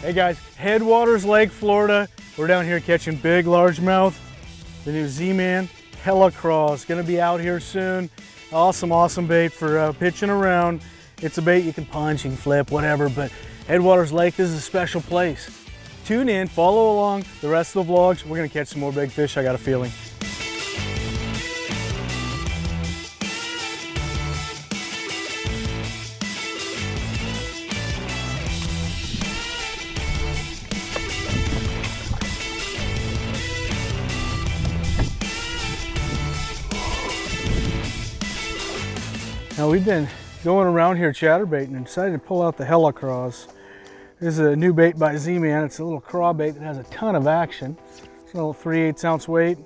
Hey guys, Headwaters, Lake, Florida. We're down here catching big largemouth. The new Z-Man Hella Crawz. Gonna be out here soon. Awesome, awesome bait for pitching around. It's a bait you can punch, you can flip, whatever, but Headwaters Lake, this is a special place. Tune in, follow along the rest of the vlogs. We're gonna catch some more big fish, I got a feeling. Now we've been going around here chatterbaiting and decided to pull out the Hella Crawz. This is a new bait by Z-Man. It's a little craw bait that has a ton of action. It's a little 3/8 ounce weight,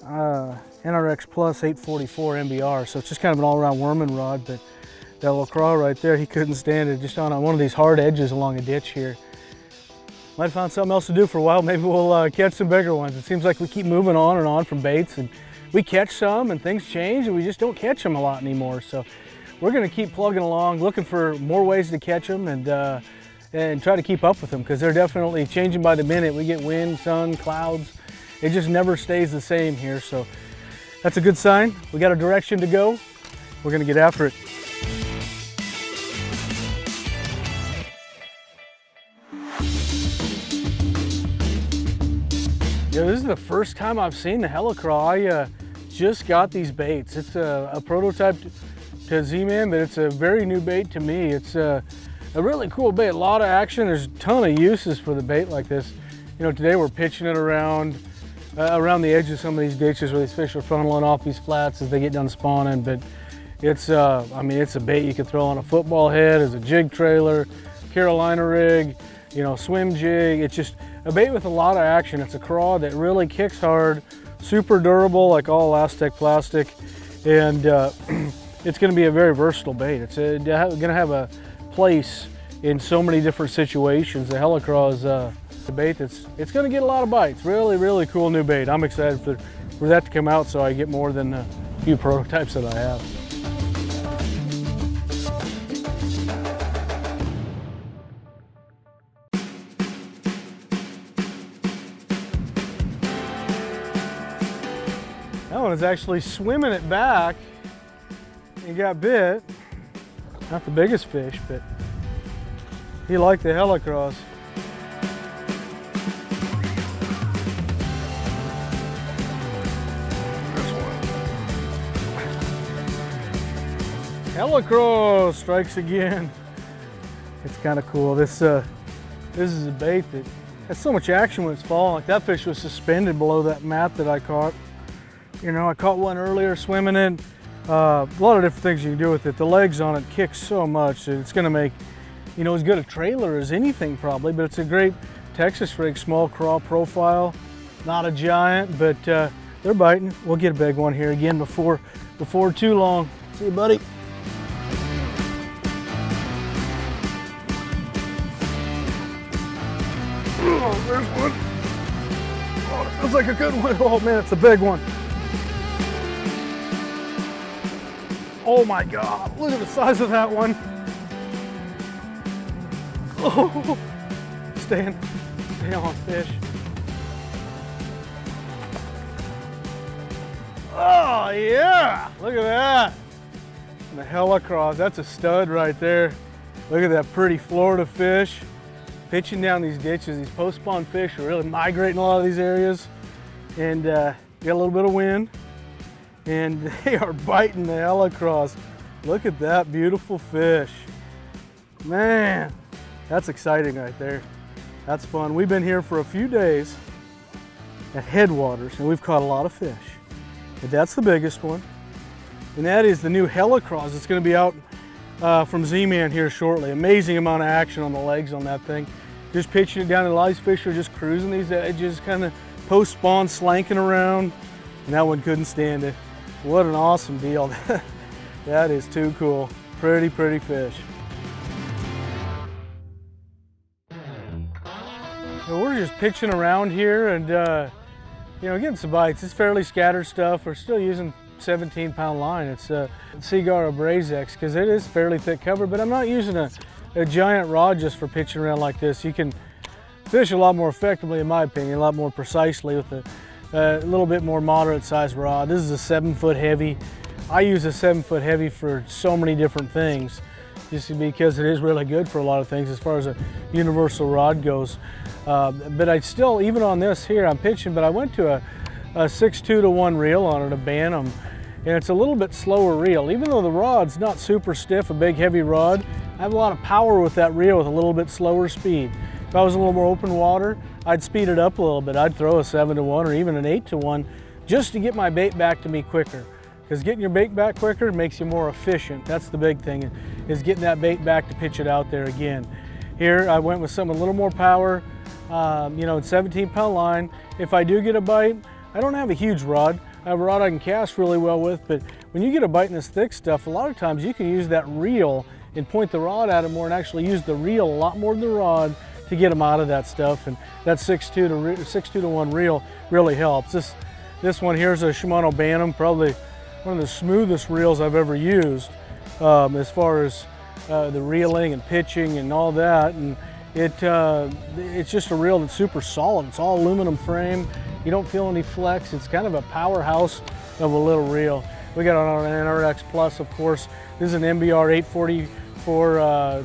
NRX Plus 844 MBR. So it's just kind of an all-around worming rod, but that little craw right there, he couldn't stand it. Just on one of these hard edges along a ditch here. Might have found something else to do for a while. Maybe we'll catch some bigger ones. It seems like we keep moving on and on from baits, and we catch some and things change and we just don't catch them a lot anymore. So we're gonna keep plugging along, looking for more ways to catch them and try to keep up with them, because they're definitely changing by the minute. We get wind, sun, clouds. It just never stays the same here. So that's a good sign. We got a direction to go. We're gonna get after it. Yeah, this is the first time I've seen the Hella Crawz. I just got these baits. It's a prototype to Z-Man, but it's a very new bait to me. It's a really cool bait, a lot of action. There's a ton of uses for the bait like this. You know, today we're pitching it around the edge of some of these ditches where these fish are funneling off these flats as they get done spawning. But it's, I mean, it's a bait you can throw on a football head, as a jig trailer, Carolina rig, you know, swim jig. It's just a bait with a lot of action. It's a craw that really kicks hard, super durable, like all Elastec plastic, and it's going to be a very versatile bait. It's going to have a place in so many different situations. The Hella Crawz, the bait it's going to get a lot of bites. Really, really cool new bait. I'm excited for that to come out so I get more than a few prototypes that I have. That one is actually swimming it back and got bit. Not the biggest fish, but he liked the Hella Crawz. Hella Crawz strikes again. It's kind of cool. This is a bait that has so much action when it's falling. Like that fish was suspended below that mat that I caught. You know, I caught one earlier swimming in. A lot of different things you can do with it. The legs on it kick so much that it's gonna make, you know, as good a trailer as anything probably, but it's a great Texas rig, small craw profile. Not a giant, but they're biting. We'll get a big one here again before too long. See you, buddy. Oh, there's one. Oh, it feels like a good one. Oh man, it's a big one. Oh my God, look at the size of that one. Oh, stay on fish. Oh yeah, look at that. The Hella Crawz, that's a stud right there. Look at that pretty Florida fish. Pitching down these ditches, these post-spawn fish are really migrating a lot of these areas. And got a little bit of wind. And they are biting the Hella Crawz. Look at that beautiful fish. Man, that's exciting right there. That's fun. We've been here for a few days at Headwaters and we've caught a lot of fish. But that's the biggest one. And that is the new Hella Crawz. It's going to be out from Z-Man here shortly. Amazing amount of action on the legs on that thing. Just pitching it down, and a lot of these fish are just cruising these edges, kind of post-spawn, slanking around. And that one couldn't stand it. What an awesome deal. That is too cool. Pretty, pretty fish. So we're just pitching around here and you know, getting some bites. It's fairly scattered stuff. We're still using 17-pound line. It's Seagar Abrazex because it is fairly thick cover, but I'm not using a a giant rod just for pitching around like this. You can fish a lot more effectively, in my opinion, a lot more precisely with a little bit more moderate sized rod. This is a 7-foot heavy. I use a 7-foot heavy for so many different things, just because it is really good for a lot of things as far as a universal rod goes. But I still, even on this here, I'm pitching, but I went to a 6.2-to-1 reel on it, a Bantam, and it's a little bit slower reel. Even though the rod's not super stiff, a big heavy rod, I have a lot of power with that reel with a little bit slower speed. If I was a little more open water, I'd speed it up a little bit. I'd throw a 7-to-1 or even an 8-to-1 just to get my bait back to me quicker. Because getting your bait back quicker makes you more efficient. That's the big thing, is getting that bait back to pitch it out there again. Here, I went with something a little more power, you know, 17-pound line. If I do get a bite, I don't have a huge rod. I have a rod I can cast really well with, but when you get a bite in this thick stuff, a lot of times you can use that reel and point the rod at it more and actually use the reel a lot more than the rod to get them out of that stuff. And that 6.2-to-1 reel really helps. This one here is a Shimano Bantam, probably one of the smoothest reels I've ever used as far as the reeling and pitching and all that. And it's just a reel that's super solid. It's all aluminum frame. You don't feel any flex. It's kind of a powerhouse of a little reel. We got on an NRX Plus, of course. This is an MBR 844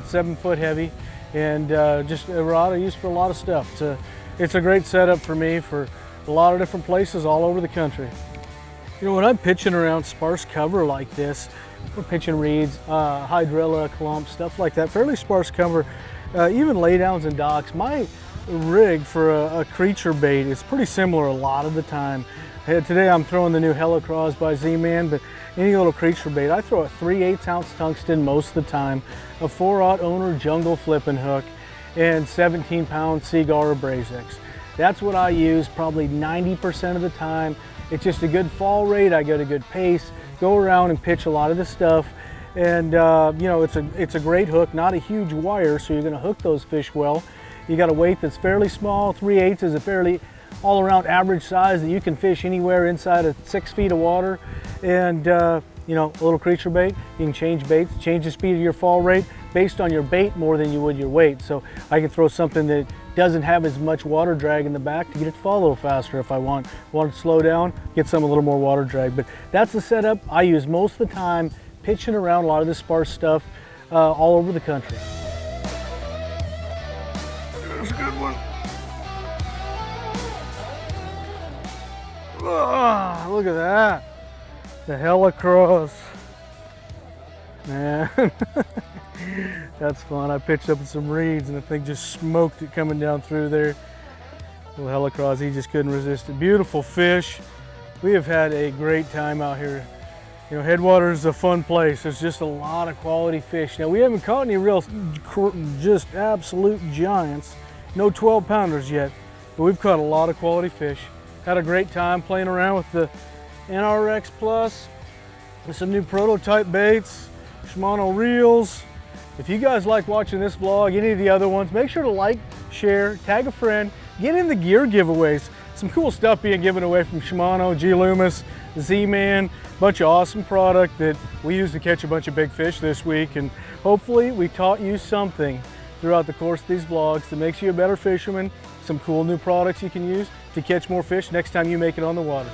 7-foot heavy, and just a rod I use for a lot of stuff. It's a great setup for me for a lot of different places all over the country. You know, when I'm pitching around sparse cover like this, we're pitching reeds, hydrilla, clumps, stuff like that, fairly sparse cover, even laydowns and docks. My rig for a creature bait is pretty similar a lot of the time. Today I'm throwing the new Hella Crawz by Z-Man, but any little creature bait, I throw a 3/8 ounce tungsten most of the time, a 4/0 owner jungle flipping hook, and 17-pound Seaguar or Brazix. That's what I use probably 90% of the time. It's just a good fall rate. I get a good pace, go around and pitch a lot of this stuff. And you know, it's a great hook, not a huge wire, so you're gonna hook those fish well. You got a weight that's fairly small. 3/8 is a fairly all around average size that you can fish anywhere inside of 6 feet of water. And you know, a little creature bait, you can change baits, change the speed of your fall rate based on your bait more than you would your weight. So I can throw something that doesn't have as much water drag in the back to get it to fall a little faster if I want to slow down, get some a little more water drag. But that's the setup I use most of the time, pitching around a lot of this sparse stuff all over the country. That's a good one. Oh, look at that. The Hella Crawz. Man, that's fun. I pitched up with some reeds and the thing just smoked it coming down through there. Little Hella Crawz, he just couldn't resist it. Beautiful fish. We have had a great time out here. You know, Headwaters is a fun place. There's just a lot of quality fish. Now, we haven't caught any real, just absolute giants. No 12-pounders yet, but we've caught a lot of quality fish. Had a great time playing around with the NRX Plus, with some new prototype baits, Shimano reels. If you guys like watching this vlog, any of the other ones, make sure to like, share, tag a friend, get in the gear giveaways. Some cool stuff being given away from Shimano, Loomis, Z-Man, bunch of awesome product that we use to catch a bunch of big fish this week. And hopefully we taught you something throughout the course of these vlogs that makes you a better fisherman, some cool new products you can use to catch more fish next time you make it on the water.